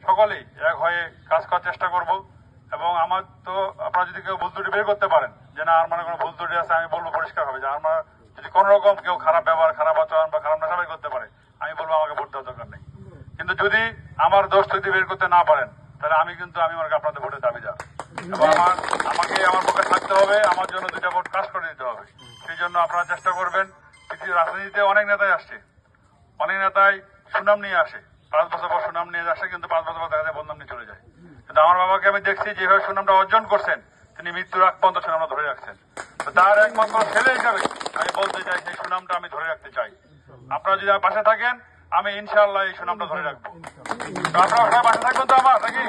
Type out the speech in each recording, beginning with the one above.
সকলেই এক হয়ে কাজ করার চেষ্টা করব। এবং আমার তো আপনারা যদি কেউ ভুল ত্রুটি বের করতে পারেন যে না আর মানে কোনো ভুল ত্রুটি আছে, আমি বলবো পরিষ্কার হবে যে আমার যদি কোন রকম কেউ খারাপ ব্যবহার, খারাপ আচরণ বা খারাপ নেশা বের করতে পারে, আমি বলবো আমাকে ভোট দেওয়ার দরকার নেই। কিন্তু যদি আমার দোষ যদি বের করতে না পারেন, তাহলে আমি মনে করি আপনাদের ভোটের দাবিদার। এবং আমাকে আমার পক্ষে থাকতে হবে, আমার জন্য 2টা ভোট কাজ করে দিতে হবে। সেই জন্য আপনারা চেষ্টা করবেন। পৃথিবীর রাজনীতিতে অনেক নেতাই আসছে, অনেক নেতাই সুনাম নিয়ে আসে, 5 বছর পর সুনাম নিয়ে আসে, কিন্তু 5 বছর পর দেখা যায় বদনাম নিয়ে চলে যায়। কিন্তু আমার বাবাকে আমি দেখছি যেভাবে সুনামটা অর্জন করছেন, তিনি মৃত্যুর আগ পর্যন্ত সুনামটা ধরে রাখছেন। তার একমাত্র ছেলে হিসাবে আমি বলতে চাই সেই সুনামটা আমি ধরে রাখতে চাই। আপনারা যদি আমার পাশে থাকেন, আমি ইনশাআল্লাহ এই সুনামটা ধরে রাখবো। আপনারা সবাই পাশে থাকবেন তো আমার নাকি?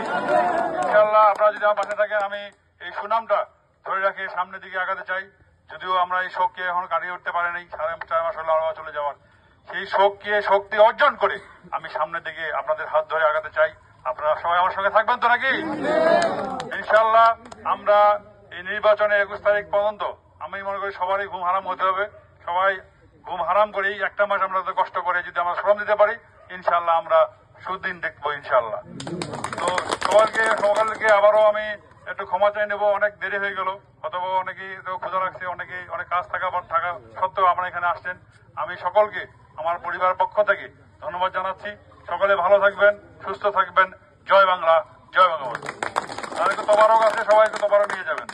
ইনশাআল্লাহ আপনারা যদি আমার পাশে থাকেন, আমি এই সুনামটা ধরে রাখে সামনের দিকে আগাতে চাই। যদিও আমরা এই শোককে এখন কাটিয়ে উঠতে পারিনি, 4.5 মাস হলো আরো চলে যাওয়ার, সেই শোককে শক্তি অর্জন করে আমি সামনের দিকে আপনাদের হাত ধরে আগাতে চাই। আপনারা সবাই আমার সঙ্গে থাকবেন তো নাকি? ইনশাআল্লাহ আমরা এই নির্বাচনে 21 তারিখ পর্যন্ত আমি মনে করি সবারই ঘুম হারাম হতে হবে। সবাই ঘুম হারাম করেই 1টা মাস আমরা কষ্ট করে যদি আমরা শ্রম দিতে পারি, ইনশাআল্লাহ আমরা সুদিন দেখবো ইনশাআল্লাহ। তো সকলকে আবারও আমি একটু ক্ষমা চাই নেবো, অনেক দেরি হয়ে গেল, অথবা অনেকেই ক্ষুধা রাখছে, অনেকেই অনেক কাজ থাকা সত্ত্বেও আপনারা এখানে আসছেন। আমি সকলকে আমার পরিবারের পক্ষ থেকে ধন্যবাদ জানাচ্ছি। সকলে ভালো থাকবেন, সুস্থ থাকবেন। জয় বাংলা, জয় বঙ্গবন্ধু। তাদেরকে তবারক আছে, সবাইকে তবারক নিয়ে যাবেন।